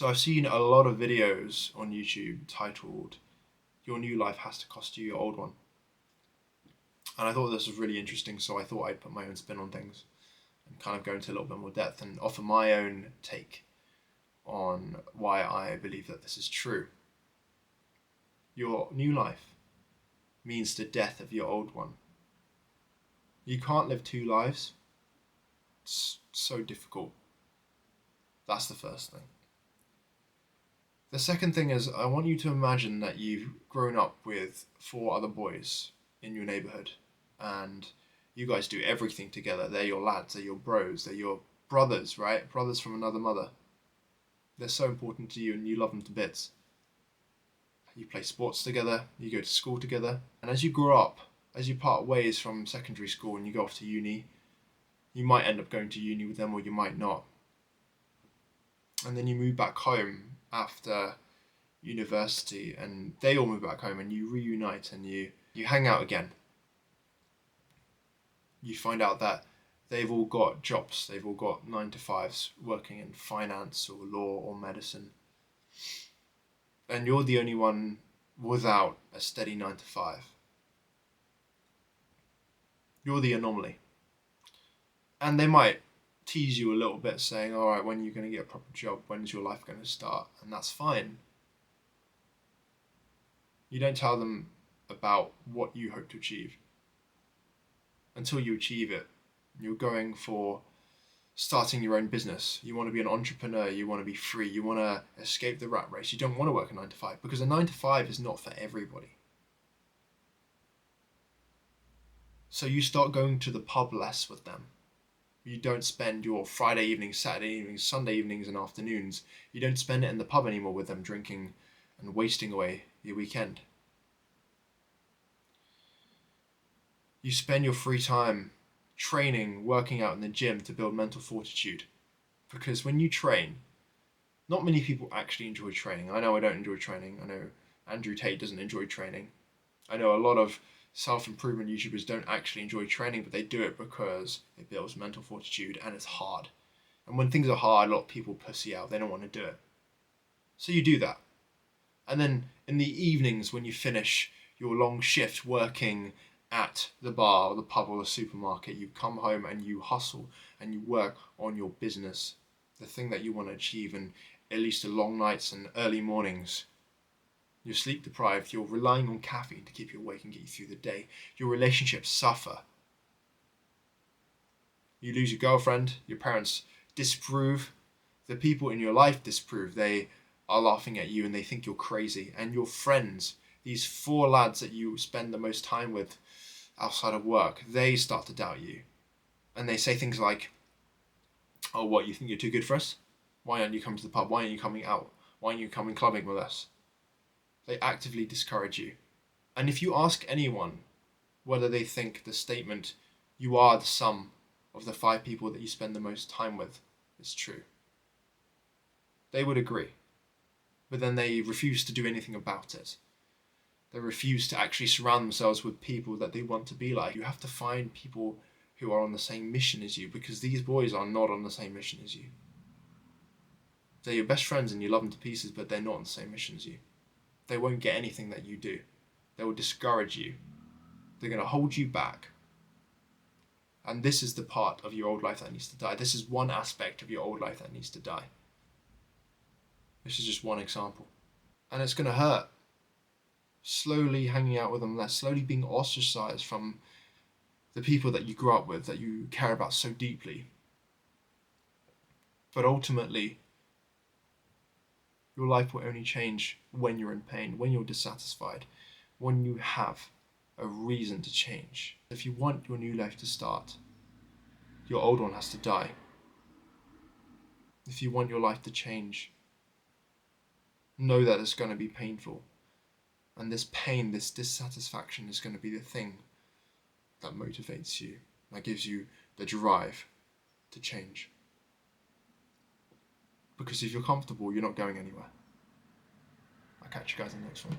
So I've seen a lot of videos on YouTube titled, "Your new life has to cost you your old one." And I thought this was really interesting, so I thought I'd put my own spin on things and kind of go into a little bit more depth and offer my own take on why I believe that this is true. Your new life means the death of your old one. You can't live two lives. It's so difficult. That's the first thing. The second thing is, I want you to imagine that you've grown up with 4 other boys in your neighborhood, and you guys do everything together. They're your lads, they're your bros, they're your brothers, right? Brothers from another mother. They're so important to you and you love them to bits. You play sports together, you go to school together, and as you grow up, as you part ways from secondary school and you go off to uni, you might end up going to uni with them or you might not. And then you move back home after university and they all move back home and you reunite and you hang out again. You find out that they've all got jobs, they've all got 9 to 5s working in finance or law or medicine. And you're the only one without a steady 9 to 5. You're the anomaly. And they might tease you a little bit saying, all right, when are you going to get a proper job? When's your life going to start? And that's fine. You don't tell them about what you hope to achieve until you achieve it. You're going for starting your own business. You want to be an entrepreneur. You want to be free. You want to escape the rat race. You don't want to work a 9 to 5 because a 9 to 5 is not for everybody. So you start going to the pub less with them. You don't spend your Friday evenings, Saturday evenings, Sunday evenings and afternoons. You don't spend it in the pub anymore with them drinking and wasting away your weekend. You spend your free time training, working out in the gym to build mental fortitude. Because when you train, not many people actually enjoy training. I know I don't enjoy training. I know Andrew Tate doesn't enjoy training. I know a lot of self-improvement YouTubers don't actually enjoy training, but they do it because it builds mental fortitude and it's hard. And when things are hard, a lot of people pussy out. They don't want to do it. So you do that. And then in the evenings when you finish your long shift working at the bar or the pub or the supermarket, you come home and you hustle and you work on your business, the thing that you want to achieve, and at least the long nights and early mornings. You're sleep deprived, you're relying on caffeine to keep you awake and get you through the day. Your relationships suffer. You lose your girlfriend, your parents disapprove, the people in your life disapprove. They are laughing at you and they think you're crazy. And your friends, these 4 lads that you spend the most time with outside of work, they start to doubt you. And they say things like, oh, what, you think you're too good for us? Why aren't you coming to the pub? Why aren't you coming out? Why aren't you coming clubbing with us? They actively discourage you. And if you ask anyone whether they think the statement, you are the sum of the 5 people that you spend the most time with, is true, they would agree. But then they refuse to do anything about it. They refuse to actually surround themselves with people that they want to be like. You have to find people who are on the same mission as you, because these boys are not on the same mission as you. They're your best friends and you love them to pieces, but they're not on the same mission as you. They won't get anything that you do. They will discourage you. They're going to hold you back. And this is the part of your old life that needs to die. This is one aspect of your old life that needs to die. This is just one example. And it's going to hurt. Slowly hanging out with them less, slowly being ostracized from the people that you grew up with, that you care about so deeply. But ultimately, your life will only change when you're in pain, when you're dissatisfied, when you have a reason to change. If you want your new life to start, your old one has to die. If you want your life to change, know that it's going to be painful. And this pain, this dissatisfaction is going to be the thing that motivates you, that gives you the drive to change. Because if you're comfortable, you're not going anywhere. I'll catch you guys in the next one.